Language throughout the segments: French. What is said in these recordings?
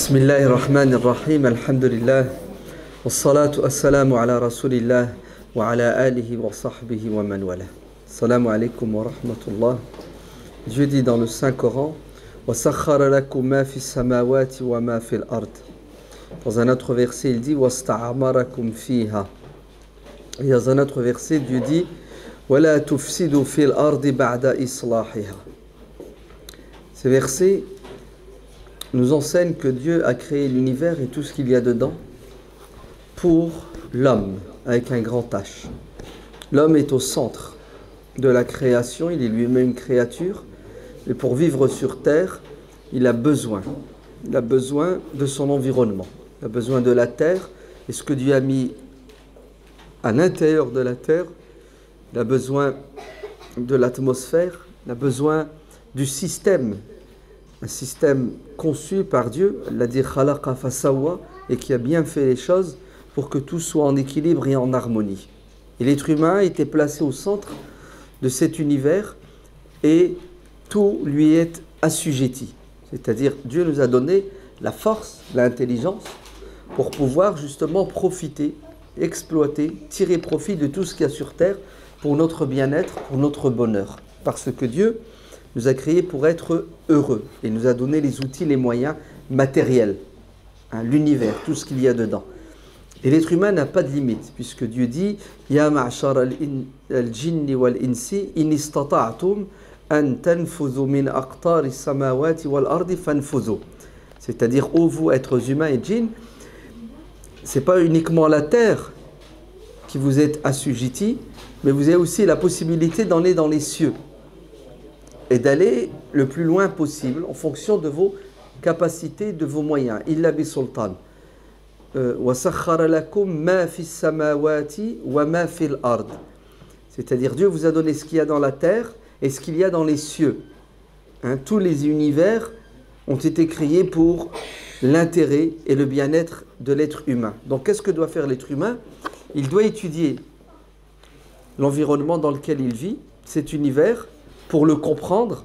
بسم الله الرحمن الرحيم الحمد لله والصلاة والسلام على رسول الله وعلى آله وصحبه ومن والاه. Salam alaikum wa rahmatullah. Dieu dit dans le Saint-Coran وَسَخَّرَ لَكُمْ مَا فِي السَّمَاوَاتِ وَمَا فِي الْأَرْضِ. Dans un autre verset, il dit وَاسْتَعْمَرَكُمْ فِيهَا. Et dans un autre verset, Dieu dit وَلَا تُفْسِدُوا فِي الْأَرْضِ بَعْدَ إِصْلَاحِهَا. Ces versets nous enseigne que Dieu a créé l'univers et tout ce qu'il y a dedans pour l'homme, avec un grand H. L'homme est au centre de la création, il est lui-même une créature, et pour vivre sur terre, il a besoin de son environnement, il a besoin de la terre, et ce que Dieu a mis à l'intérieur de la terre, il a besoin de l'atmosphère, il a besoin du système, un système conçu par Dieu, l'a dit khalaqa fasawa, et qui a bien fait les choses pour que tout soit en équilibre et en harmonie. Et l'être humain a été placé au centre de cet univers et tout lui est assujetti. C'est-à-dire Dieu nous a donné la force, l'intelligence pour pouvoir justement profiter, exploiter, tirer profit de tout ce qu'il y a sur terre pour notre bien-être, pour notre bonheur. Parce que Dieu nous a créés pour être heureux et nous a donné les outils, les moyens matériels, l'univers, tout ce qu'il y a dedans. Et l'être humain n'a pas de limite, puisque Dieu dit Ya ma'shar al-jinni wal-insi in istata'tum an tanfudhu min aqtari samawati wal-ardi fanfudhu. C'est-à-dire, ô vous, êtres humains et djinns, c'est pas uniquement la terre qui vous est assujettie, mais vous avez aussi la possibilité d'aller dans les cieux et d'aller le plus loin possible en fonction de vos capacités, de vos moyens. Illa bi sultan. وَسَخَّرَ لَكُمْ مَا فِي السَّمَاوَاتِ وَمَا فِي الْأَرْضِ. C'est-à-dire Dieu vous a donné ce qu'il y a dans la terre et ce qu'il y a dans les cieux. Tous les univers ont été créés pour l'intérêt et le bien-être de l'être humain. Donc qu'est-ce que doit faire l'être humain? Il doit étudier l'environnement dans lequel il vit, cet univers, pour le comprendre,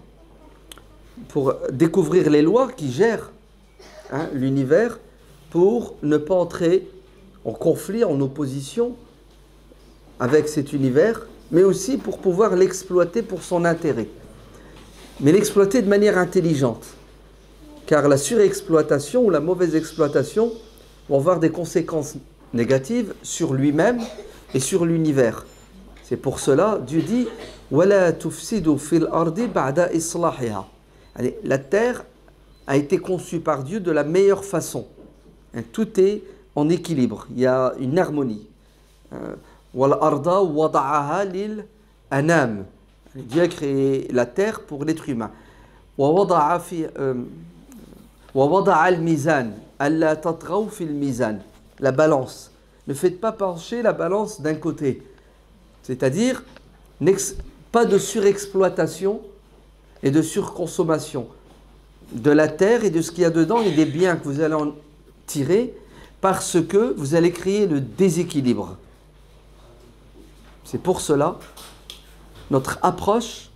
pour découvrir les lois qui gèrent l'univers, pour ne pas entrer en conflit, en opposition avec cet univers, mais aussi pour pouvoir l'exploiter pour son intérêt. Mais l'exploiter de manière intelligente, car la surexploitation ou la mauvaise exploitation vont avoir des conséquences négatives sur lui-même et sur l'univers. C'est pour cela, Dieu dit وَلَا تُفْسِدُوا فِي الْأَرْضِ بَعْدَ إِصْلَاحِهَا. La terre a été conçue par Dieu de la meilleure façon. Tout est en équilibre, il y a une harmonie. وَالْأَرْضَ وَضَعَهَا لِلْأَنَامِ. Dieu a créé la terre pour l'être humain. وَوَضَعَ الْمِيزَانِ أَلَّا تَطْغَوْا فِي الْمِيزَانِ. La balance. Ne faites pas pencher la balance d'un côté. C'est-à-dire, pas de surexploitation et de surconsommation de la terre et de ce qu'il y a dedans et des biens que vous allez en tirer parce que vous allez créer le déséquilibre. C'est pour cela notre approche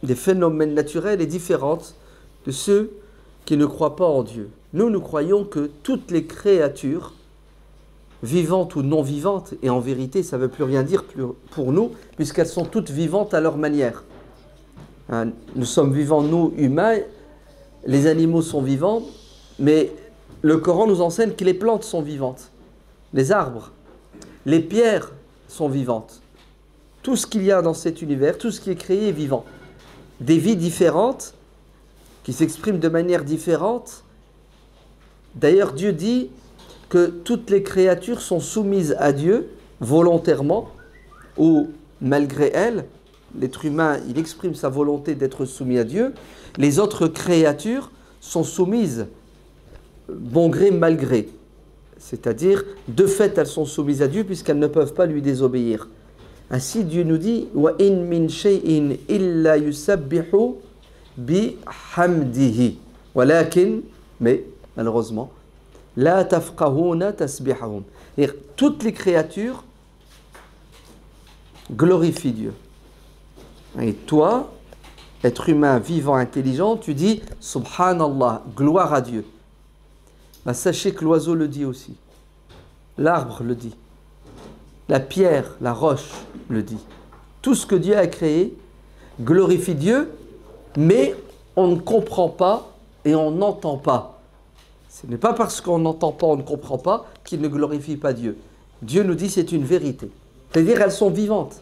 des phénomènes naturels est différente de ceux qui ne croient pas en Dieu. Nous croyons que toutes les créatures vivantes ou non vivantes, et en vérité ça ne veut plus rien dire pour nous, puisqu'elles sont toutes vivantes à leur manière. Nous sommes vivants, nous, humains, les animaux sont vivants, mais le Coran nous enseigne que les plantes sont vivantes, les arbres, les pierres sont vivantes. Tout ce qu'il y a dans cet univers, tout ce qui est créé est vivant. Des vies différentes, qui s'expriment de manière différente. D'ailleurs, Dieu dit que toutes les créatures sont soumises à Dieu volontairement ou malgré elles. L'être humain, il exprime sa volonté d'être soumis à Dieu. Les autres créatures sont soumises bon gré, mal gré. C'est-à-dire, de fait, elles sont soumises à Dieu puisqu'elles ne peuvent pas lui désobéir. Ainsi, Dieu nous dit وَإِن مِّن شَيْءٍ إِلَّا يُسَبِّحُ بِحَمْدِهِ وَلَكِنْ, mais malheureusement, لَا تَفْقَهُونَ تَسْبِحَهُمْ. Toutes les créatures glorifient Dieu. Et toi, être humain, vivant, intelligent, tu dis Subhanallah, gloire à Dieu. bah, sachez que l'oiseau le dit aussi. L'arbre le dit. La pierre, la roche le dit. Tout ce que Dieu a créé glorifie Dieu, mais on ne comprend pas et on n'entend pas. Ce n'est pas parce qu'on n'entend pas, on ne comprend pas, qu'il ne glorifie pas Dieu. Dieu nous dit c'est une vérité. C'est-à-dire elles sont vivantes.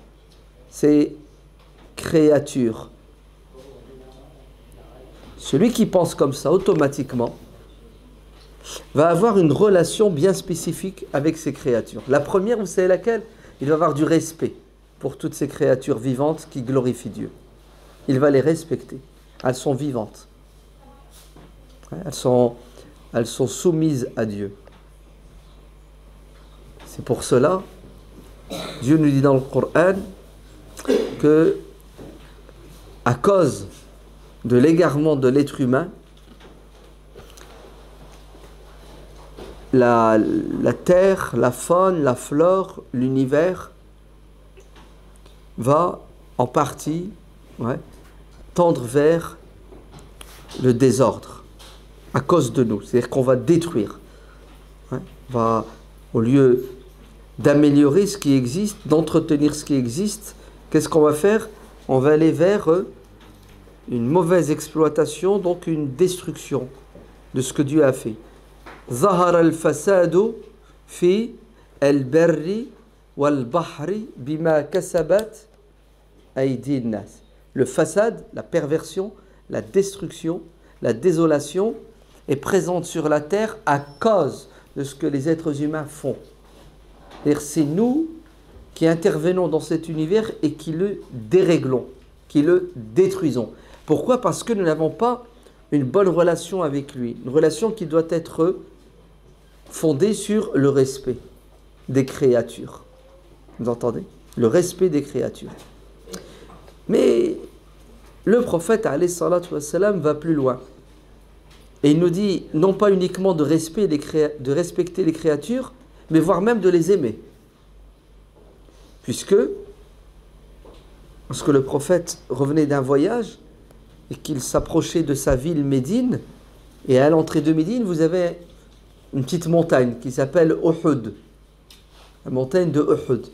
Ces créatures. Celui qui pense comme ça, automatiquement, va avoir une relation bien spécifique avec ces créatures. La première, vous savez laquelle? Il va avoir du respect pour toutes ces créatures vivantes qui glorifient Dieu. Il va les respecter. Elles sont vivantes. Elles sont soumises à Dieu. C'est pour cela, Dieu nous dit dans le Coran que, à cause de l'égarement de l'être humain, la terre, la faune, la flore, l'univers va en partie tendre vers le désordre à cause de nous. C'est-à-dire qu'on va détruire. Au lieu d'améliorer ce qui existe, d'entretenir ce qui existe, qu'est-ce qu'on va faire? On va aller vers une mauvaise exploitation, donc une destruction de ce que Dieu a fait. ظهر الفساد في البر والبحر بما كسبت أيدي الناس. Le fasad, la perversion, la destruction, la désolation est présente sur la terre à cause de ce que les êtres humains font. C'est nous qui intervenons dans cet univers et qui le déréglons, qui le détruisons. Pourquoi? Parce que nous n'avons pas une bonne relation avec lui, une relation qui doit être fondée sur le respect des créatures. Vous entendez? Le respect des créatures. Mais le prophète alayhi salatu wassalam va plus loin. Et il nous dit non pas uniquement de respecter les créatures, mais voire même de les aimer. Puisque, lorsque le prophète revenait d'un voyage et qu'il s'approchait de sa ville Médine, et à l'entrée de Médine, vous avez une petite montagne qui s'appelle Uhud, la montagne de Uhud.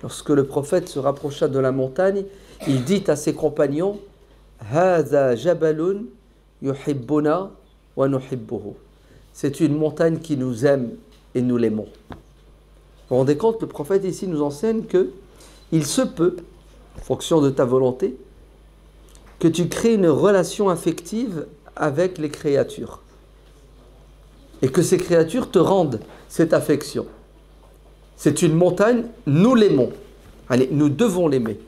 Lorsque le prophète se rapprocha de la montagne, il dit à ses compagnons: Hadha jabalun yuhibbuna wa nuhibbuhu. C'est une montagne qui nous aime et nous l'aimons. Vous vous rendez compte, le prophète ici nous enseigne que il se peut, en fonction de ta volonté, que tu crées une relation affective avec les créatures. Et que ces créatures te rendent cette affection. C'est une montagne, nous l'aimons. Allez, nous devons l'aimer.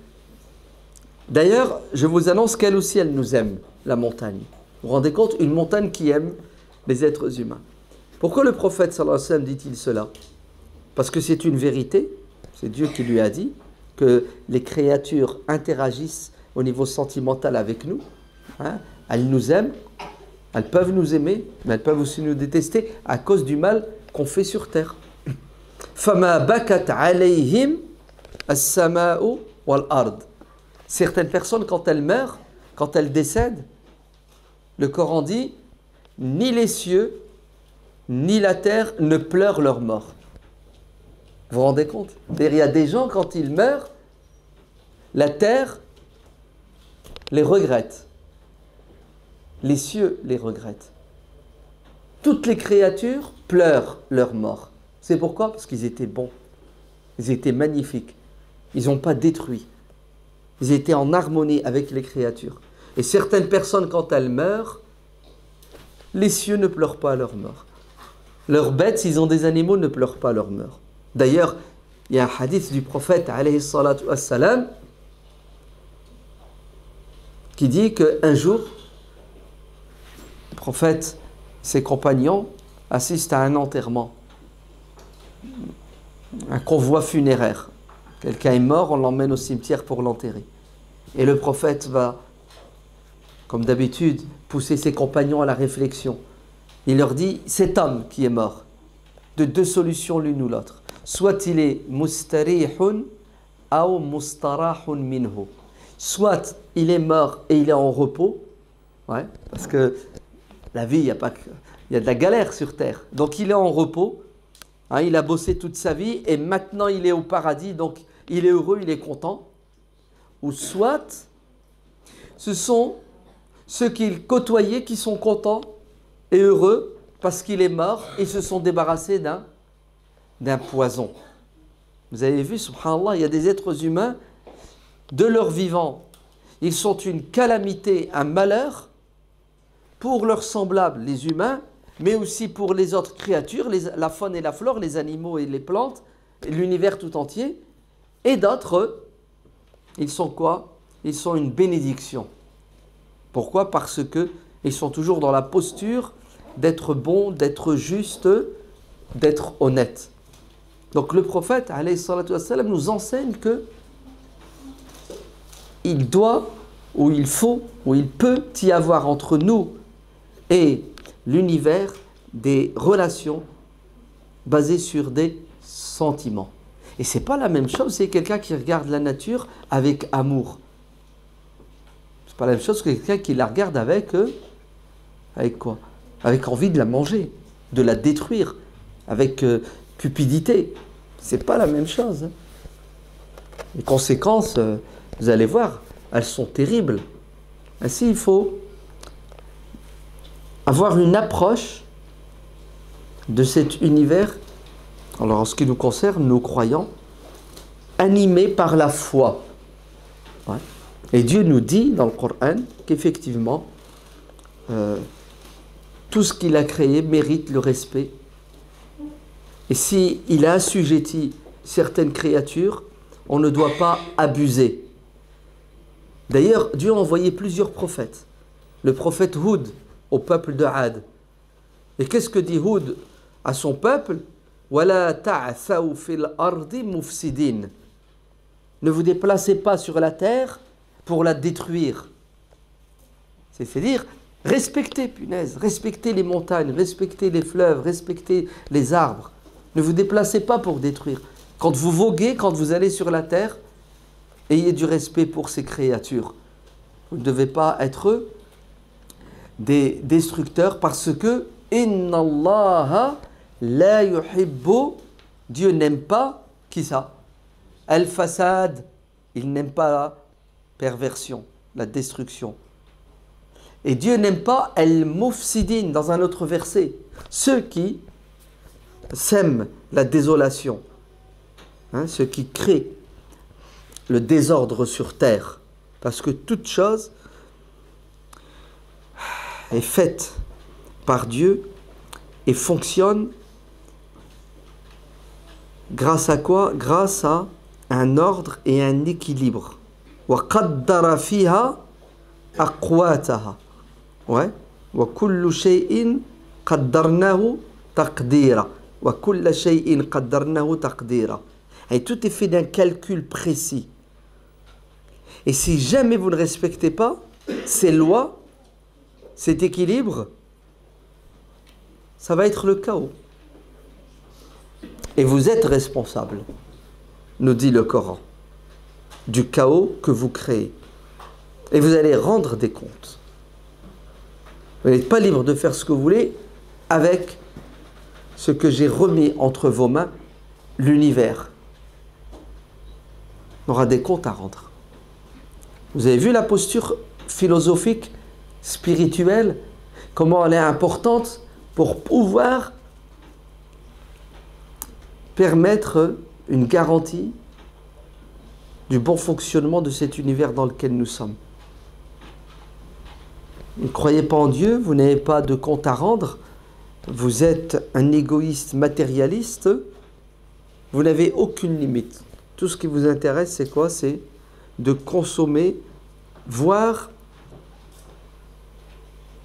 D'ailleurs, je vous annonce qu'elle aussi, elle nous aime, la montagne. Vous vous rendez compte? Une montagne qui aime les êtres humains. Pourquoi le prophète sallallahu alayhi wa sallam dit-il cela? Parce que c'est une vérité, c'est Dieu qui lui a dit, que les créatures interagissent au niveau sentimental avec nous. Elles nous aiment, elles peuvent nous aimer, mais elles peuvent aussi nous détester à cause du mal qu'on fait sur terre. فَمَا بَكَتْ عَلَيْهِمْ السَّمَاءُ وَالْأَرْضِ. Certaines personnes, quand elles meurent, quand elles décèdent, le Coran dit, ni les cieux, ni la terre ne pleurent leur mort. Vous vous rendez compte? Il y a des gens, quand ils meurent, la terre les regrette. Les cieux les regrettent. Toutes les créatures pleurent leur mort. C'est pourquoi? Parce qu'ils étaient bons. Ils étaient magnifiques. Ils n'ont pas détruit. Ils étaient en harmonie avec les créatures. Et certaines personnes, quand elles meurent, les cieux ne pleurent pas leur mort. Leurs bêtes, s'ils ont des animaux, ne pleurent pas leur mort. D'ailleurs, il y a un hadith du prophète alayhi salatu wassalam qui dit qu'un jour, le prophète, ses compagnons assistent à un enterrement, un convoi funéraire. Quelqu'un est mort, on l'emmène au cimetière pour l'enterrer. Et le prophète va, comme d'habitude, pousser ses compagnons à la réflexion. Il leur dit, cet homme qui est mort, de deux solutions l'une ou l'autre. Soit il est mustarihun ou mustarahun minhu. Soit il est mort et il est en repos, parce que la vie, il n'y a pas que il y a de la galère sur terre. Donc il est en repos, hein, il a bossé toute sa vie et maintenant il est au paradis, donc il est heureux, il est content. Ou soit, ce sont ceux qu'il côtoyait qui sont contents et heureux parce qu'il est mort et se sont débarrassés d'un poison. Vous avez vu, subhanallah, il y a des êtres humains, de leur vivant, ils sont une calamité, un malheur pour leurs semblables, les humains, mais aussi pour les autres créatures, la faune et la flore, les animaux et les plantes, l'univers tout entier. Et d'autres, ils sont quoi? Ils sont une bénédiction. Pourquoi? Parce qu'ils sont toujours dans la posture d'être bons, d'être justes, d'être honnêtes. Donc le prophète, alayhi salatu wassalam, nous enseigne que il doit, ou il faut, ou il peut y avoir entre nous et l'univers des relations basées sur des sentiments. Et c'est pas la même chose, c'est quelqu'un qui regarde la nature avec amour. C'est pas la même chose que quelqu'un qui la regarde avec quoi? Avec envie de la manger, de la détruire, avec cupidité. C'est pas la même chose. Hein. Les conséquences, vous allez voir, elles sont terribles. Ainsi, il faut avoir une approche de cet univers, alors en ce qui nous concerne, nos croyants, animés par la foi. Ouais. Et Dieu nous dit dans le Coran qu'effectivement, tout ce qu'il a créé mérite le respect. Et s'il a assujetti certaines créatures, on ne doit pas abuser. D'ailleurs, Dieu a envoyé plusieurs prophètes. Le prophète Houd au peuple de Had. Et qu'est-ce que dit Houd à son peuple? Wala ta'thaw fil ardi mufsidin. Ne vous déplacez pas sur la terre pour la détruire. C'est-à-dire, respectez, punaise, respectez les montagnes, respectez les fleuves, respectez les arbres. Ne vous déplacez pas pour détruire. Quand vous voguez, quand vous allez sur la terre, ayez du respect pour ces créatures. Vous ne devez pas être des destructeurs parce que Inna Allaha la yuhibbu, Dieu n'aime pas, qui ça? Al-fasad, il n'aime pas la perversion, la destruction. Et Dieu n'aime pas al-mufsidin dans un autre verset, ceux qui sèment la désolation, hein, ceux qui créent le désordre sur terre, parce que toute chose est faite par Dieu et fonctionne grâce à quoi? Grâce à un ordre et un équilibre. Wa qaddara fiha aqwataha. Ouais. Wa kullu shay'in qaddarnahu taqdira. Wa kullu shay'in qaddarnahu taqdira. Et tout est fait d'un calcul précis. Et si jamais vous ne respectez pas ces lois, cet équilibre, ça va être le chaos. Et vous êtes responsable, nous dit le Coran, du chaos que vous créez. Et vous allez rendre des comptes. Vous n'êtes pas libre de faire ce que vous voulez avec ce que j'ai remis entre vos mains, l'univers. On aura des comptes à rendre. Vous avez vu la posture philosophique, spirituelle, comment elle est importante pour pouvoir permettre une garantie du bon fonctionnement de cet univers dans lequel nous sommes. Vous ne croyez pas en Dieu, vous n'avez pas de compte à rendre, vous êtes un égoïste matérialiste, vous n'avez aucune limite. Tout ce qui vous intéresse, c'est quoi? C'est de consommer, voire,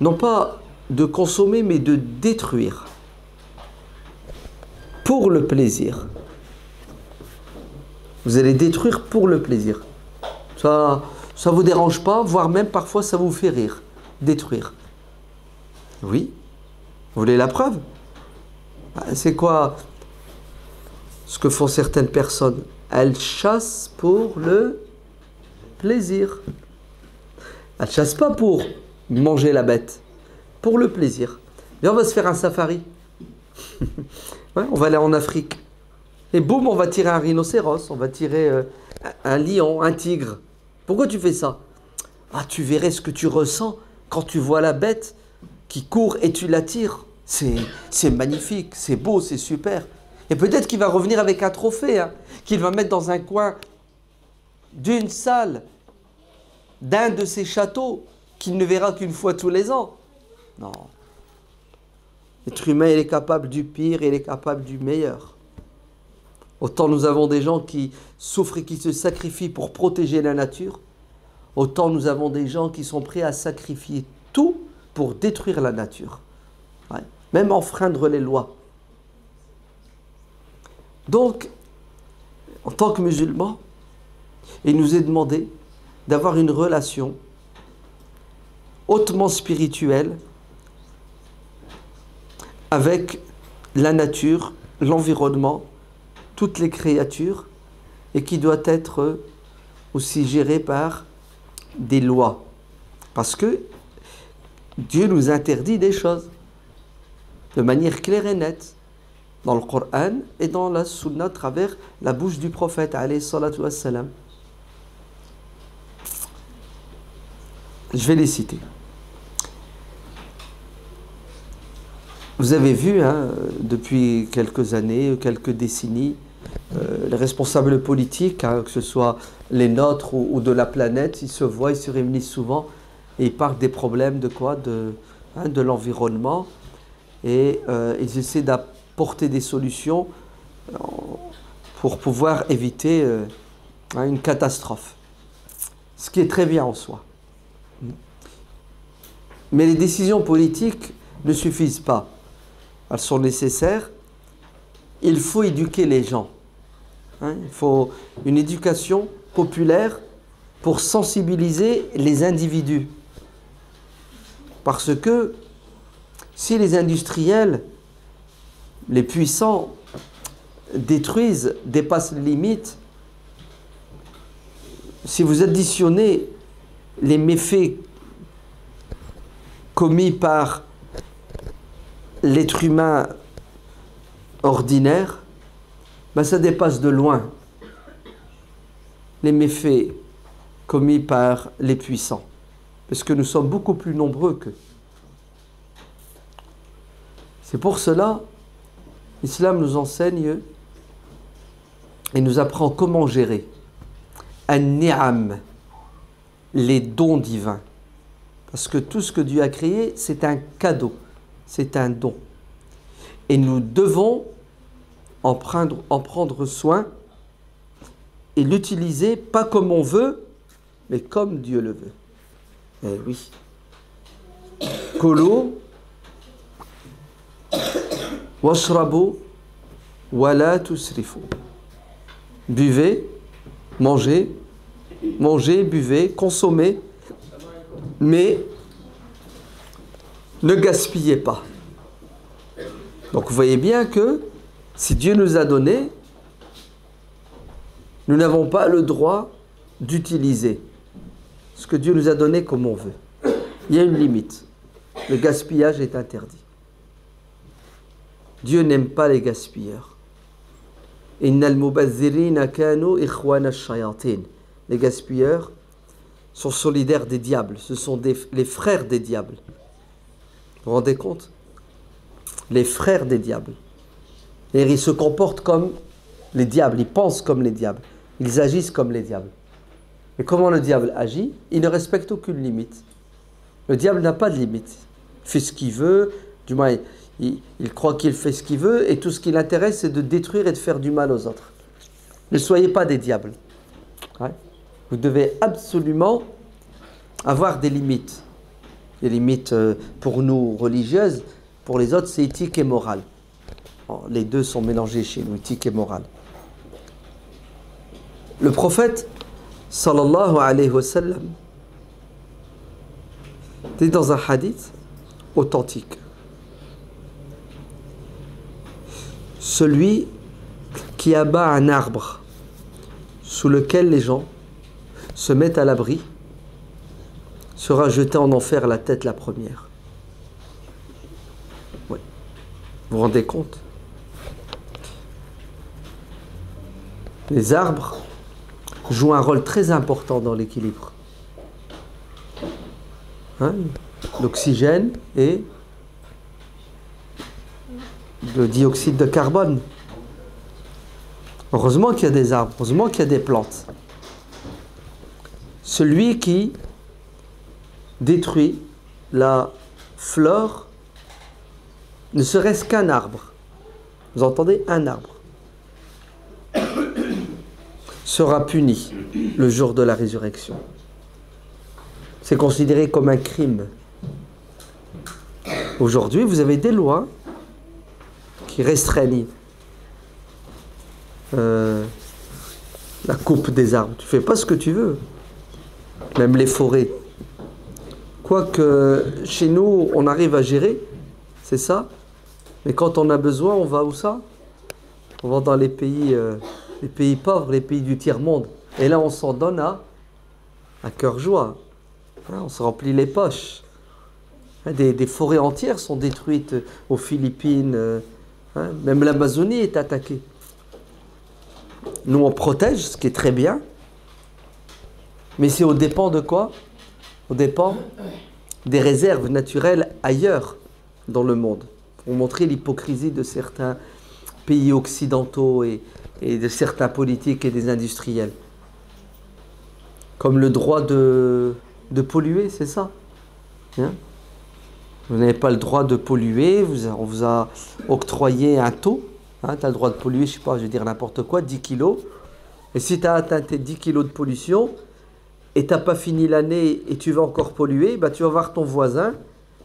non pas de consommer, mais de détruire. Pour le plaisir. Vous allez détruire pour le plaisir. Ça vous dérange pas, voire même parfois ça vous fait rire. Détruire. Oui. Vous voulez la preuve? C'est quoi ce que font certaines personnes? Elles chassent pour le plaisir. Elles ne chassent pas pour manger la bête. Pour le plaisir. Viens, on va se faire un safari. Ouais, on va aller en Afrique. Et boum, on va tirer un rhinocéros, on va tirer un lion, un tigre. Pourquoi tu fais ça? Ah, tu verrais ce que tu ressens quand tu vois la bête qui court et tu la tires. C'est magnifique, c'est beau, c'est super. Et peut-être qu'il va revenir avec un trophée, hein, qu'il va mettre dans un coin d'une salle, d'un de ses châteaux, qu'il ne verra qu'une fois tous les ans. Non. L'être humain, il est capable du pire, il est capable du meilleur. Autant nous avons des gens qui souffrent et qui se sacrifient pour protéger la nature, autant nous avons des gens qui sont prêts à sacrifier tout pour détruire la nature. Ouais. Même enfreindre les lois. Donc, en tant que musulmans, il nous est demandé d'avoir une relation hautement spirituelle avec la nature, l'environnement, toutes les créatures, et qui doit être aussi gérée par des lois. Parce que Dieu nous interdit des choses de manière claire et nette dans le Coran et dans la Sunna à travers la bouche du prophète alayhi salatu wassalam. Je vais les citer. Vous avez vu, hein, depuis quelques années, quelques décennies, les responsables politiques, hein, que ce soit les nôtres ou de la planète, ils se voient, ils se réunissent souvent et ils parlent des problèmes de quoi, de l'environnement, et ils essaient d'apporter des solutions pour pouvoir éviter une catastrophe. Ce qui est très bien en soi. Mais les décisions politiques ne suffisent pas. Elles sont nécessaires. Il faut éduquer les gens. Hein, il faut une éducation populaire pour sensibiliser les individus. Parce que si les industriels, les puissants, détruisent, dépassent les limites, si vous additionnez les méfaits commis par l'être humain ordinaire, ben ça dépasse de loin les méfaits commis par les puissants, parce que nous sommes beaucoup plus nombreux qu'eux. C'est pour cela, l'islam nous enseigne et nous apprend comment gérer an-ni'am, les dons divins. Parce que tout ce que Dieu a créé, c'est un cadeau, c'est un don. Et nous devons en prendre soin et l'utiliser pas comme on veut, mais comme Dieu le veut. Eh oui. Kulu washrabu wala tusrifu. Buvez, mangez, buvez, consommez, mais ne gaspillez pas. Donc vous voyez bien que si Dieu nous a donné, nous n'avons pas le droit d'utiliser ce que Dieu nous a donné comme on veut. Il y a une limite. Le gaspillage est interdit. Dieu n'aime pas les gaspilleurs. Innal mubazzirina kanu ikhwana ash-shayatin. Les gaspilleurs sont solidaires des diables. Ce sont les frères des diables. Vous vous rendez compte? Les frères des diables. Et ils se comportent comme les diables. Ils pensent comme les diables. Ils agissent comme les diables. Et comment le diable agit? Il ne respecte aucune limite. Le diable n'a pas de limite. Il fait ce qu'il veut. Du moins, il croit qu'il fait ce qu'il veut. Et tout ce qui l'intéresse, c'est de détruire et de faire du mal aux autres. Ne soyez pas des diables. Ouais. Vous devez absolument avoir des limites. Des limites pour nous religieuses. Pour les autres, c'est éthique et morale. Bon, les deux sont mélangés chez nous, éthique et morale. Le prophète, sallallahu alayhi wa sallam, dit dans un hadith authentique: celui qui abat un arbre sous lequel les gens se mettent à l'abri sera jeté en enfer la tête la première. Vous vous rendez compte? Les arbres jouent un rôle très important dans l'équilibre. Hein? L'oxygène et le dioxyde de carbone. Heureusement qu'il y a des arbres, heureusement qu'il y a des plantes. Celui qui détruit la flore, ne serait-ce qu'un arbre, vous entendez, un arbre, sera puni le jour de la résurrection. C'est considéré comme un crime. Aujourd'hui, vous avez des lois qui restreignent la coupe des arbres. Tu fais pas ce que tu veux. Même les forêts. Quoique chez nous, on arrive à gérer, c'est ça. Mais quand on a besoin, on va où ça? On va dans les pays pauvres, les pays du tiers-monde. Et là, on s'en donne à cœur joie. Hein, on se remplit les poches. Hein, des forêts entières sont détruites aux Philippines. Hein, même l'Amazonie est attaquée. Nous, on protège, ce qui est très bien. Mais c'est aux dépens de quoi? Aux dépens des réserves naturelles ailleurs dans le monde. Pour montrer l'hypocrisie de certains pays occidentaux et de certains politiques et des industriels. Comme le droit de polluer, c'est ça. Hein? Vous n'avez pas le droit de polluer, on vous a octroyé un taux. Hein, tu as le droit de polluer, je ne sais pas, je vais dire n'importe quoi, 10 kilos. Et si tu as atteint tes 10 kilos de pollution, et tu n'as pas fini l'année et tu vas encore polluer, bah, tu vas voir ton voisin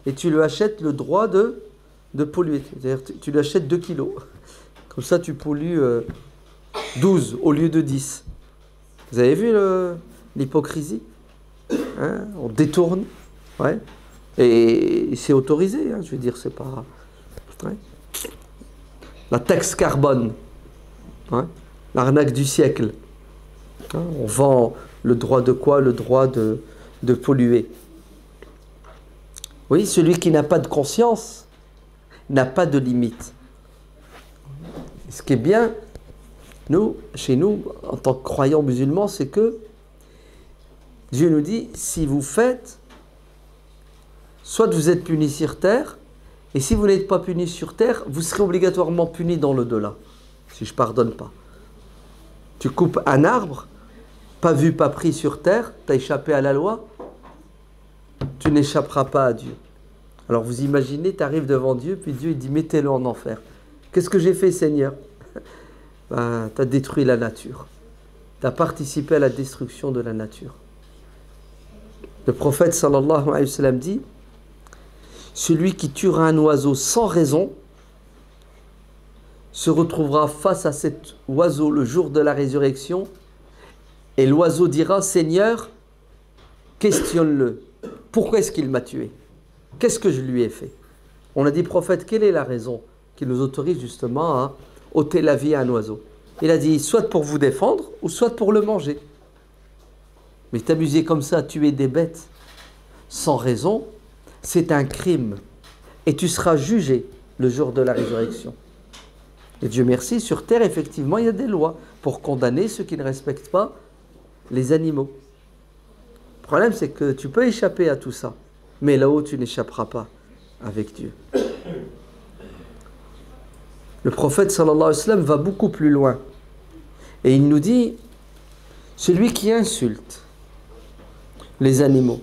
et tu lui achètes le droit de polluer. C'est-à-dire tu lui achètes 2 kilos. Comme ça, tu pollues 12 au lieu de 10. Vous avez vu l'hypocrisie? Hein? On détourne. Ouais. Et c'est autorisé. Hein, je veux dire, c'est pas... Ouais. La taxe carbone. Hein? L'arnaque du siècle. Hein? On vend le droit de quoi? Le droit de polluer. Oui, celui qui n'a pas de conscience n'a pas de limite. Ce qui est bien, chez nous, en tant que croyants musulmans, c'est que Dieu nous dit, si vous faites, soit vous êtes punis sur terre, et si vous n'êtes pas punis sur terre, vous serez obligatoirement punis dans l'au-delà, si je ne pardonne pas. Tu coupes un arbre, pas vu, pas pris sur terre, tu as échappé à la loi, tu n'échapperas pas à Dieu. Alors vous imaginez, tu arrives devant Dieu, puis Dieu il dit, mettez-le en enfer. Qu'est-ce que j'ai fait, Seigneur? Ben, tu as détruit la nature. Tu as participé à la destruction de la nature. Le prophète sallallahu alayhi wa sallam dit, celui qui tuera un oiseau sans raison se retrouvera face à cet oiseau le jour de la résurrection et l'oiseau dira, Seigneur, questionne-le. Pourquoi est-ce qu'il m'a tué? Qu'est-ce que je lui ai fait? On a dit, prophète, quelle est la raison qui nous autorise justement à ôter la vie à un oiseau? Il a dit, soit pour vous défendre, ou soit pour le manger. Mais t'amuser comme ça à tuer des bêtes sans raison, c'est un crime. Et tu seras jugé le jour de la résurrection. Et Dieu merci, sur terre, effectivement, il y a des lois pour condamner ceux qui ne respectent pas les animaux. Le problème, c'est que tu peux échapper à tout ça. Mais là-haut, tu n'échapperas pas avec Dieu. Le prophète sallallahu alayhi wa sallam va beaucoup plus loin. Et il nous dit, celui qui insulte les animaux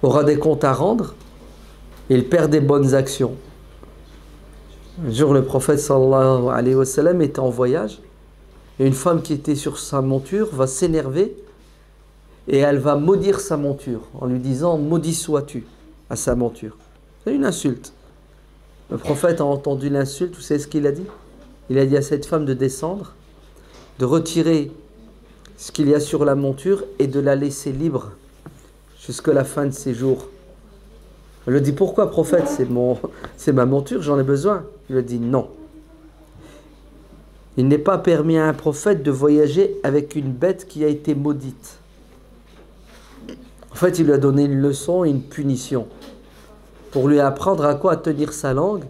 aura des comptes à rendre et il perd des bonnes actions. Un jour, le prophète sallallahu alayhi wa sallam était en voyage et une femme qui était sur sa monture va s'énerver et elle va maudire sa monture en lui disant « Maudit sois-tu » à sa monture. C'est une insulte. Le prophète a entendu l'insulte, vous savez ce qu'il a dit? Il a dit à cette femme de descendre, de retirer ce qu'il y a sur la monture et de la laisser libre jusqu'à la fin de ses jours. Elle lui dit, pourquoi prophète? C'est ma monture, j'en ai besoin. Il lui dit non. Il n'est pas permis à un prophète de voyager avec une bête qui a été maudite. En fait, il lui a donné une leçon et une punition. pour lui apprendre à quoi? À tenir sa langue,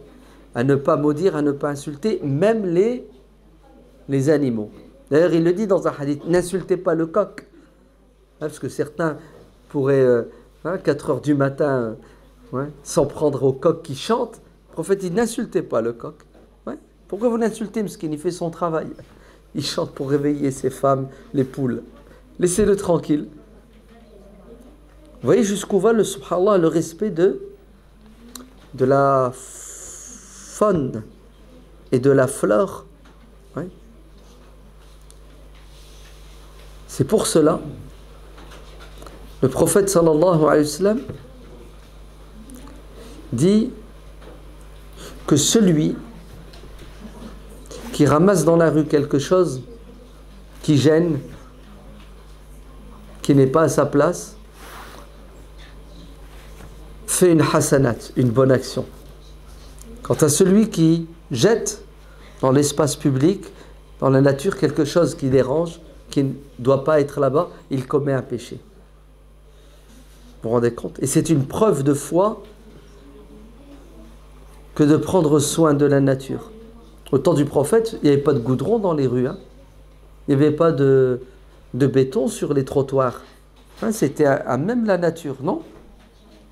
à ne pas maudire, à ne pas insulter, même les animaux. D'ailleurs, il le dit dans un hadith, n'insultez pas le coq. Parce que certains pourraient, 4 heures du matin, s'en prendre au coq qui chante. Le prophète dit, n'insultez pas le coq. Ouais. Pourquoi vous l'insultez? Parce qu'il fait son travail. Il chante pour réveiller ses femmes, les poules. Laissez-le tranquille. Vous voyez jusqu'où va subhanallah, le respect de la faune et de la flore. Ouais. C'est pour cela, le prophète sallallahu alayhi wa sallam dit que celui qui ramasse dans la rue quelque chose qui gêne, qui n'est pas à sa place, fait une hasanat, une bonne action. Quant à celui qui jette dans l'espace public, dans la nature, quelque chose qui dérange, qui ne doit pas être là-bas, il commet un péché. Vous vous rendez compte? Et c'est une preuve de foi que de prendre soin de la nature. Au temps du prophète, il n'y avait pas de goudron dans les rues. Il n'y avait pas de béton sur les trottoirs. C'était à même la nature, non?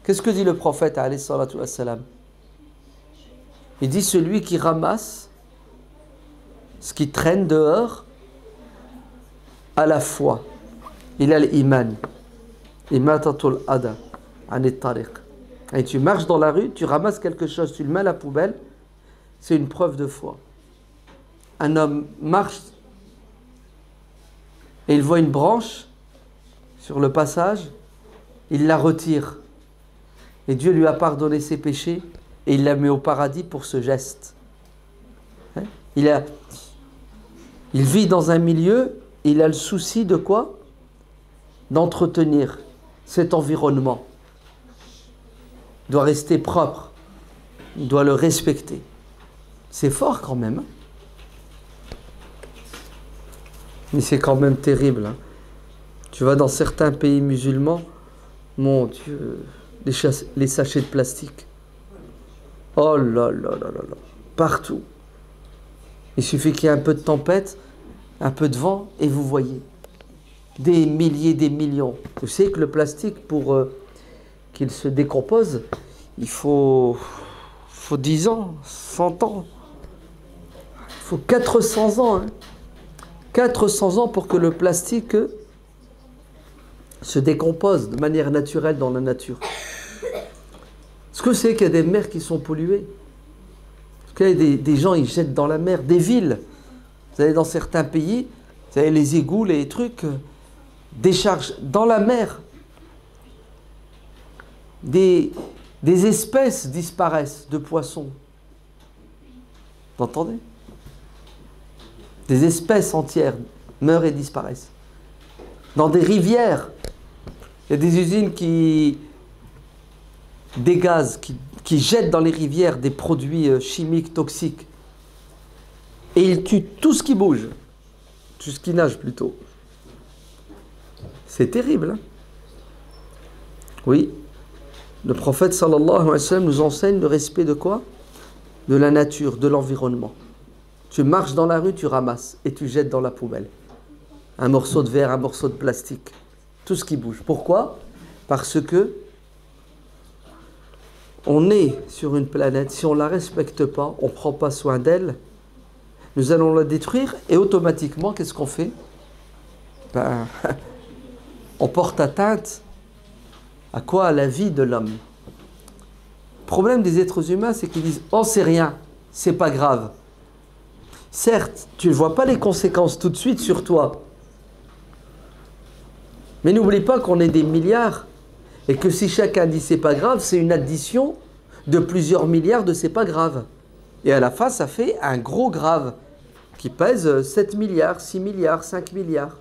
Qu'est-ce que dit le prophète, alayhi salatu wassalam? Il dit celui qui ramasse ce qui traîne dehors à la foi. Il a l'iman. Imatatul ada anit tariq. Et tu marches dans la rue, tu ramasses quelque chose, tu le mets à la poubelle, c'est une preuve de foi. Un homme marche et il voit une branche sur le passage, il la retire. Et Dieu lui a pardonné ses péchés et il l'a mis au paradis pour ce geste. Il vit dans un milieu, il a le souci de quoi? D'entretenir cet environnement. Il doit rester propre. Il doit le respecter. C'est fort quand même. Mais c'est quand même terrible. Tu vas dans certains pays musulmans, mon Dieu, les sachets de plastique. Oh là là là là là. Partout. Il suffit qu'il y ait un peu de tempête, un peu de vent, et vous voyez des milliers, des millions. Vous savez que le plastique, pour qu'il se décompose, il faut 10 ans, 100 ans. Il faut 400 ans. 400 ans pour que le plastique se décompose de manière naturelle dans la nature. Est-ce que c'est qu'il y a des mers qui sont polluées? Est-ce qu'il y a des gens, ils jettent dans la mer, des villes? Vous allez dans certains pays, vous avez les égouts, les trucs, déchargent dans la mer. Des espèces disparaissent de poissons. Vous entendez? Des espèces entières meurent et disparaissent. Dans des rivières, il y a des usines qui dégazent, qui jettent dans les rivières des produits chimiques toxiques. Et ils tuent tout ce qui bouge, tout ce qui nage plutôt. C'est terrible. Oui. Le prophète sallallahu alayhi wa sallam nous enseigne le respect de quoi? De la nature, de l'environnement. Tu marches dans la rue, tu ramasses et tu jettes dans la poubelle. Un morceau de verre, un morceau de plastique. Tout ce qui bouge. Pourquoi? Parce que on est sur une planète, si on ne la respecte pas, on ne prend pas soin d'elle, nous allons la détruire et automatiquement, qu'est-ce qu'on fait? On porte atteinte à quoi? À la vie de l'homme. Le problème des êtres humains, c'est qu'ils disent « Oh, c'est rien, c'est pas grave ». Certes, tu ne vois pas les conséquences tout de suite sur toi. Mais n'oublie pas qu'on est des milliards et que si chacun dit « c'est pas grave », c'est une addition de plusieurs milliards de « c'est pas grave ». Et à la fin, ça fait un gros grave qui pèse 7 milliards, 6 milliards, 5 milliards.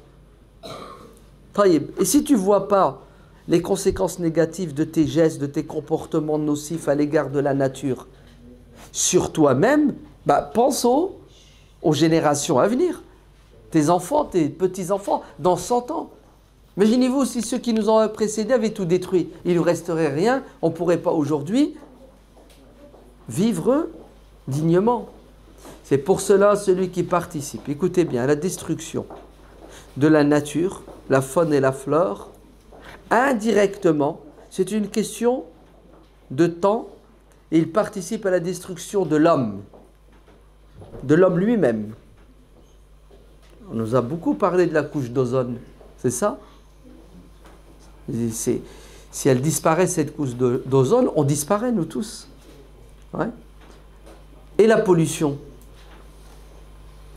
Et si tu ne vois pas les conséquences négatives de tes gestes, de tes comportements nocifs à l'égard de la nature sur toi-même, pense aux générations à venir. Tes enfants, tes petits-enfants, dans 100 ans. Imaginez-vous si ceux qui nous ont précédés avaient tout détruit. Il ne nous resterait rien, on ne pourrait pas aujourd'hui vivre dignement. C'est pour cela celui qui participe, écoutez bien, à la destruction de la nature, la faune et la flore, indirectement, c'est une question de temps, et il participe à la destruction de l'homme lui-même. On nous a beaucoup parlé de la couche d'ozone, c'est ça? Si elle disparaît, cette couche d'ozone, on disparaît, nous tous. Ouais. Et la pollution.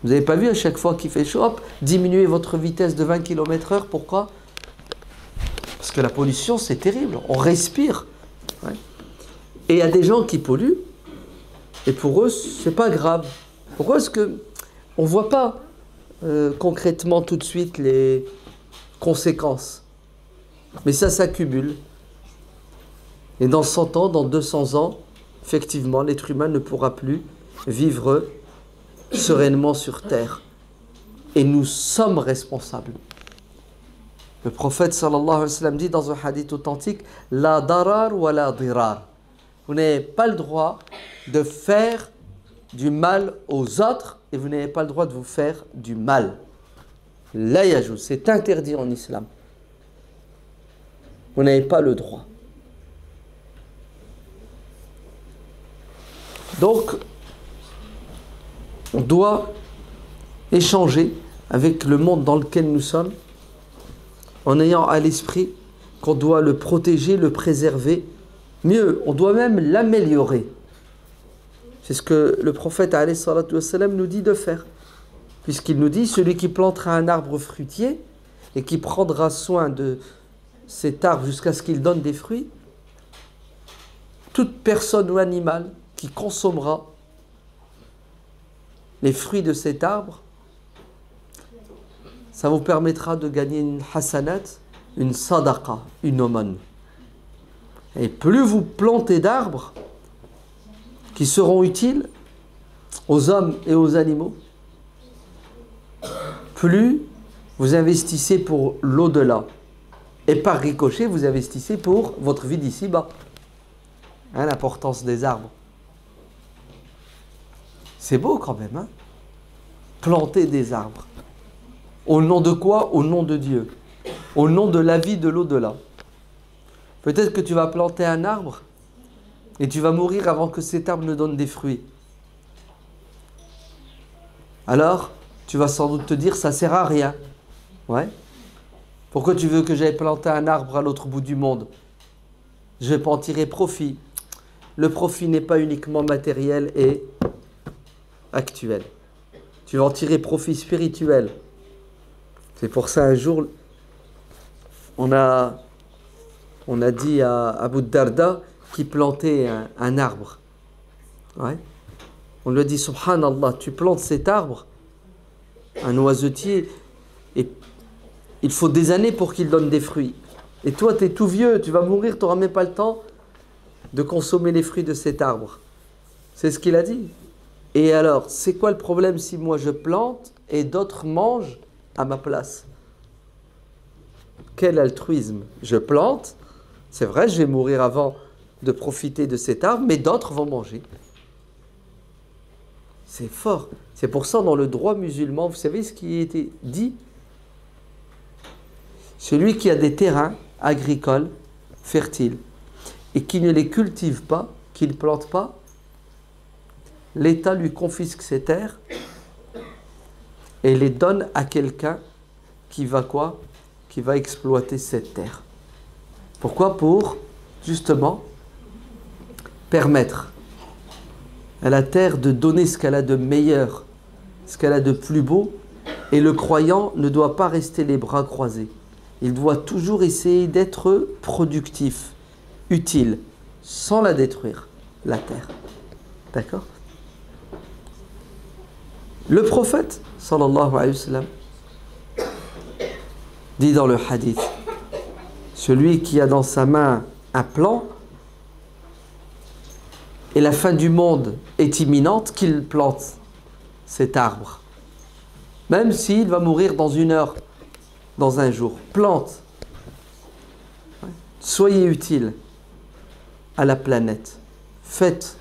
Vous n'avez pas vu à chaque fois qu'il fait chaud, hop, diminuez votre vitesse de 20 km/h, pourquoi? Parce que la pollution, c'est terrible, on respire. Ouais. Et il y a des gens qui polluent, et pour eux, c'est pas grave. Pourquoi? Parce qu'on ne voit pas concrètement tout de suite les conséquences. Mais ça s'accumule. Et dans 100 ans, dans 200 ans, effectivement, l'être humain ne pourra plus vivre sereinement sur terre. Et nous sommes responsables. Le prophète sallallahu alayhi wa sallam dit dans un hadith authentique, la darar wa la dirar. Vous n'avez pas le droit de faire du mal aux autres et vous n'avez pas le droit de vous faire du mal. La yajouz, c'est interdit en islam. Vous n'avez pas le droit. Donc, on doit échanger avec le monde dans lequel nous sommes en ayant à l'esprit qu'on doit le protéger, le préserver. Mieux, on doit même l'améliorer. C'est ce que le prophète alayhi salatu wassalam nous dit de faire. Puisqu'il nous dit, celui qui plantera un arbre fruitier et qui prendra soin de cet arbre jusqu'à ce qu'il donne des fruits, toute personne ou animal qui consommera les fruits de cet arbre, ça vous permettra de gagner une hasanat, une sadaqa, une aumône. Et plus vous plantez d'arbres qui seront utiles aux hommes et aux animaux, plus vous investissez pour l'au-delà. Et par ricochet, vous investissez pour votre vie d'ici-bas. Hein, l'importance des arbres. C'est beau quand même, hein? Planter des arbres. Au nom de quoi? Au nom de Dieu. Au nom de la vie de l'au-delà. Peut-être que tu vas planter un arbre et tu vas mourir avant que cet arbre ne donne des fruits. Alors, tu vas sans doute te dire, ça ne sert à rien. Ouais. Pourquoi tu veux que j'aille planter un arbre à l'autre bout du monde? Je ne vais pas en tirer profit. Le profit n'est pas uniquement matériel et actuel. Tu vas en tirer profit spirituel. C'est pour ça, un jour, on a dit à Abu Darda qui plantait un arbre. Ouais. On lui a dit, subhanallah, tu plantes cet arbre, un oisetier, et il faut des années pour qu'il donne des fruits. Et toi, tu es tout vieux, tu vas mourir, tu n'auras même pas le temps de consommer les fruits de cet arbre. C'est ce qu'il a dit. Et alors, c'est quoi le problème si moi je plante et d'autres mangent à ma place? Quel altruisme! Je plante, c'est vrai, je vais mourir avant de profiter de cet arbre, mais d'autres vont manger. C'est fort. C'est pour ça, dans le droit musulman, vous savez ce qui a été dit? Celui qui a des terrains agricoles fertiles et qui ne les cultive pas, qui ne plante pas, l'État lui confisque ses terres et les donne à quelqu'un qui va quoi? Qui va exploiter cette terre. Pourquoi? Pour, justement, permettre à la terre de donner ce qu'elle a de meilleur, ce qu'elle a de plus beau, et le croyant ne doit pas rester les bras croisés. Il doit toujours essayer d'être productif, utile, sans la détruire, la terre. D'accord? Le prophète, sallallahu alayhi wa sallam, dit dans le hadith, celui qui a dans sa main un plan et la fin du monde est imminente, qu'il plante cet arbre. Même s'il va mourir dans 1 heure, dans un jour. Plante. Soyez utile à la planète. Faites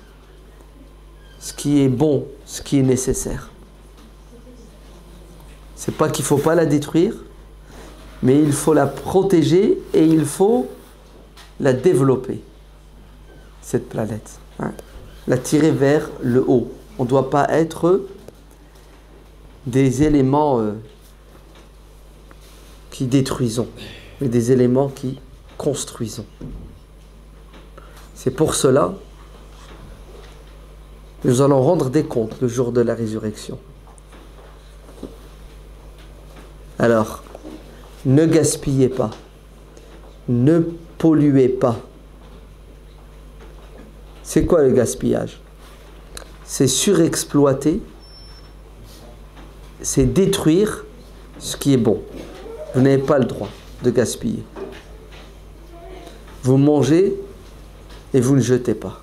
ce qui est bon, ce qui est nécessaire. C'est pas qu'il ne faut pas la détruire, mais il faut la protéger et il faut la développer, cette planète. Hein, la tirer vers le haut. On ne doit pas être des éléments qui détruisons, mais des éléments qui construisons. C'est pour cela que nous allons rendre des comptes le jour de la résurrection. Alors, ne gaspillez pas, ne polluez pas. C'est quoi le gaspillage? C'est surexploiter, c'est détruire ce qui est bon. Vous n'avez pas le droit de gaspiller. Vous mangez et vous ne jetez pas.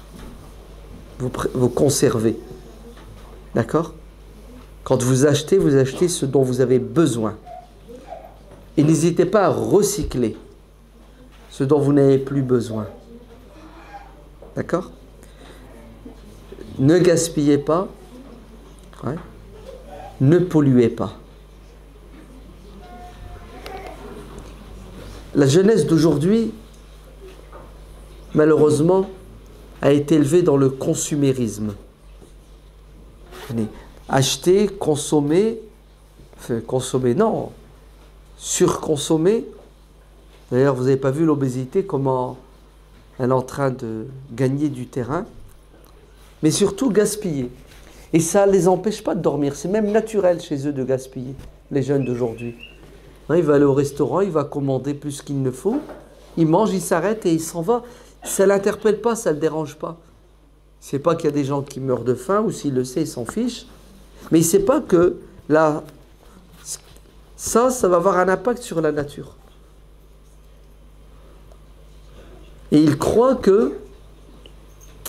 Vous conservez. D'accord? Quand vous achetez ce dont vous avez besoin. Et n'hésitez pas à recycler ce dont vous n'avez plus besoin. D'accord? Ne gaspillez pas. Ouais. Ne polluez pas. La jeunesse d'aujourd'hui, malheureusement, a été élevée dans le consumérisme. Acheter, consommer, enfin, consommer, non, surconsommer. D'ailleurs, vous n'avez pas vu l'obésité, comment elle est en train de gagner du terrain. Mais surtout gaspiller. Et ça ne les empêche pas de dormir. C'est même naturel chez eux de gaspiller, les jeunes d'aujourd'hui. Il va aller au restaurant, il va commander plus qu'il ne faut. Il mange, il s'arrête et il s'en va. Ça ne l'interpelle pas, ça ne le dérange pas. Il ne sait pas qu'il y a des gens qui meurent de faim, ou s'il le sait, il s'en fiche. Mais il ne sait pas que là, ça va avoir un impact sur la nature. Et il croit que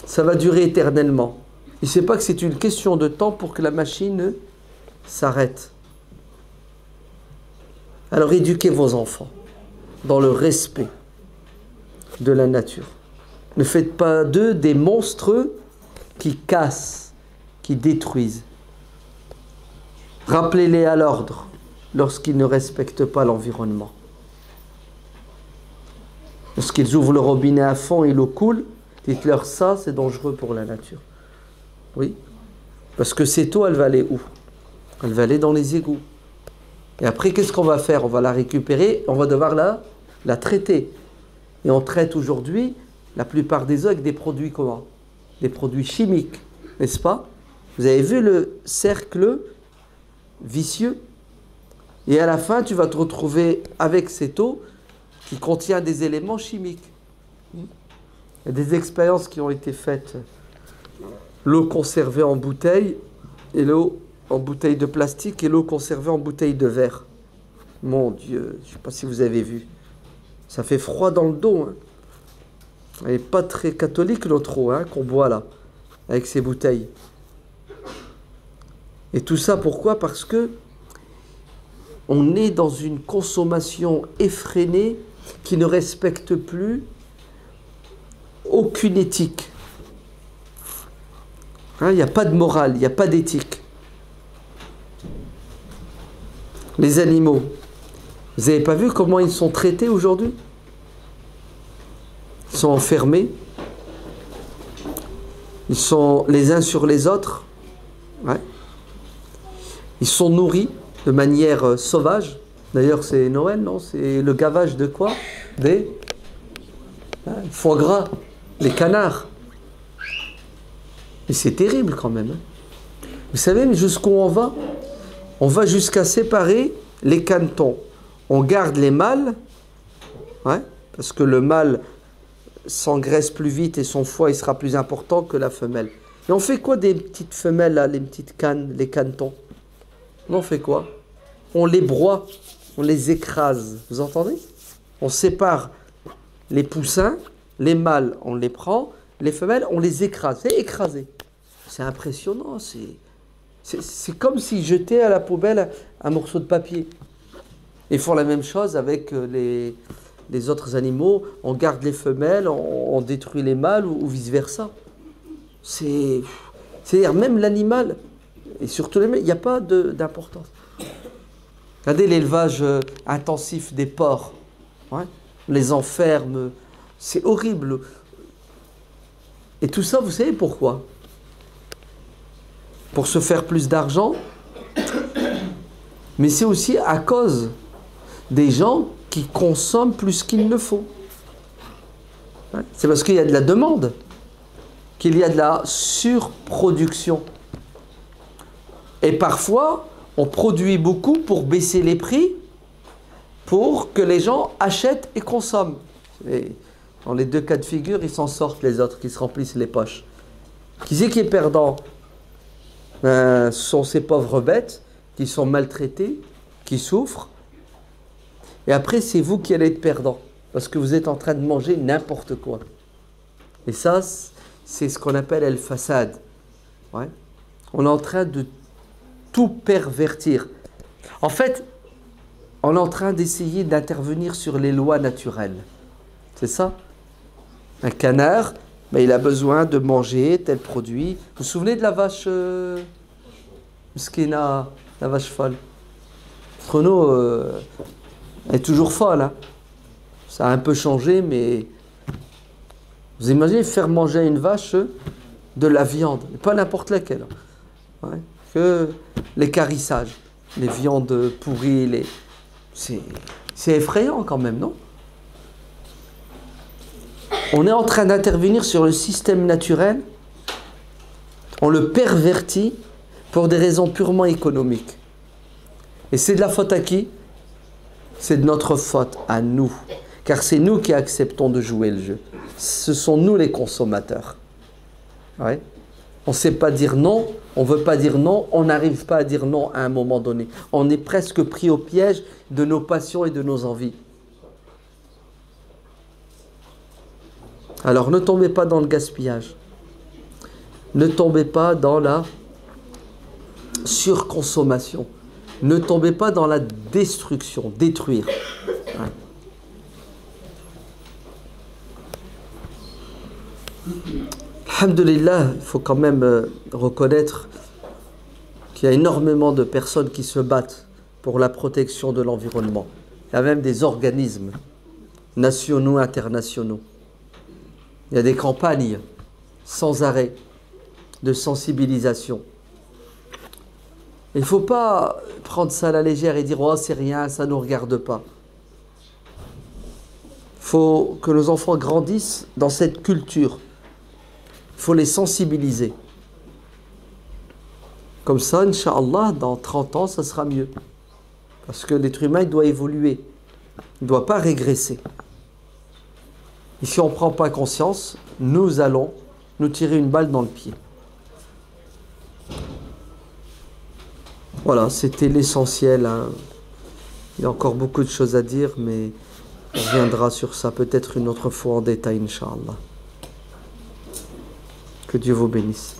ça va durer éternellement. Il ne sait pas que c'est une question de temps pour que la machine s'arrête. Alors éduquez vos enfants dans le respect de la nature. Ne faites pas d'eux des monstres qui cassent, qui détruisent. Rappelez-les à l'ordre lorsqu'ils ne respectent pas l'environnement. Lorsqu'ils ouvrent le robinet à fond et l'eau coule, dites-leur ça, c'est dangereux pour la nature. Oui, parce que cette eau, elle va aller où? Elle va aller dans les égouts. Et après, qu'est-ce qu'on va faire? On va la récupérer, on va devoir la traiter. Et on traite aujourd'hui la plupart des eaux avec des produits comment? Des produits chimiques, n'est-ce pas? Vous avez vu le cercle vicieux? Et à la fin, tu vas te retrouver avec cette eau qui contient des éléments chimiques. Il y a des expériences qui ont été faites. L'eau conservée en bouteille et l'eau en bouteille de plastique et l'eau conservée en bouteille de verre. Mon Dieu, je ne sais pas si vous avez vu. Ça fait froid dans le dos. Hein. Elle n'est pas très catholique l'autre eau qu'on boit là, avec ces bouteilles. Et tout ça pourquoi? Parce que on est dans une consommation effrénée qui ne respecte plus aucune éthique. Il n'y a pas de morale, il n'y a pas d'éthique. Les animaux, vous n'avez pas vu comment ils sont traités aujourd'hui? Ils sont enfermés. Ils sont les uns sur les autres. Ouais. Ils sont nourris de manière sauvage. D'ailleurs, c'est Noël, non? C'est le gavage de quoi? Des foie gras, les canards. Et c'est terrible quand même. Vous savez jusqu'où on va? On va jusqu'à séparer les canetons. On garde les mâles, parce que le mâle s'engraisse plus vite et son foie il sera plus important que la femelle. Et on fait quoi des petites femelles, là, les petites cannes, les canetons? On fait quoi? On les broie, on les écrase. Vous entendez? On sépare les poussins, les mâles, on les prend, les femelles, on les écrase. C'est écrasé. C'est impressionnant. C'est comme s'ils jetaient à la poubelle un morceau de papier. Ils font la même chose avec les autres animaux. On garde les femelles, on détruit les mâles ou vice-versa. C'est-à-dire même l'animal, et surtout les mâles, il n'y a pas d'importance. Regardez l'élevage intensif des porcs. Ouais. On les enferme. C'est horrible. Et tout ça, vous savez pourquoi? Pour se faire plus d'argent. Mais c'est aussi à cause des gens qui consomment plus qu'il ne faut. Ouais. C'est parce qu'il y a de la demande qu'il y a de la surproduction. Et parfois, on produit beaucoup pour baisser les prix, pour que les gens achètent et consomment. Et dans les deux cas de figure, ils s'en sortent, les autres qui se remplissent les poches. Qui c'est qui est perdant? Ce sont ces pauvres bêtes qui sont maltraités, qui souffrent. Et après, c'est vous qui allez être perdant, parce que vous êtes en train de manger n'importe quoi. Et ça, c'est ce qu'on appelle el façade. Ouais. On est en train de tout pervertir. En fait, on est en train d'essayer d'intervenir sur les lois naturelles. C'est ça? Un canard, ben, il a besoin de manger tel produit. Vous vous souvenez de la vache Mskina, la vache folle? Entre nous, elle est toujours folle. Hein? Ça a un peu changé, mais vous imaginez faire manger à une vache de la viande, pas n'importe laquelle. Ouais. Que l'équarrissage, les viandes pourries, c'est effrayant quand même, non? On est en train d'intervenir sur le système naturel, on le pervertit pour des raisons purement économiques. Et c'est de la faute à qui? C'est de notre faute à nous, car c'est nous qui acceptons de jouer le jeu. Ce sont nous les consommateurs. Ouais. On ne sait pas dire non, on ne veut pas dire non, on n'arrive pas à dire non à un moment donné. On est presque pris au piège de nos passions et de nos envies. Alors ne tombez pas dans le gaspillage. Ne tombez pas dans la surconsommation. Ne tombez pas dans la destruction, détruire. Ouais. Alhamdulillah, il faut quand même reconnaître qu'il y a énormément de personnes qui se battent pour la protection de l'environnement. Il y a même des organismes nationaux, internationaux. Il y a des campagnes sans arrêt de sensibilisation. Il ne faut pas prendre ça à la légère et dire « Oh, c'est rien, ça ne nous regarde pas ». Il faut que nos enfants grandissent dans cette culture. Il faut les sensibiliser. Comme ça, Inch'Allah, dans 30 ans, ça sera mieux. Parce que l'être humain, il doit évoluer. Il ne doit pas régresser. Et si on ne prend pas conscience, nous allons nous tirer une balle dans le pied. Voilà, c'était l'essentiel. Hein. Il y a encore beaucoup de choses à dire, mais on reviendra sur ça peut-être une autre fois en détail, Inch'Allah. Que Dieu vous bénisse.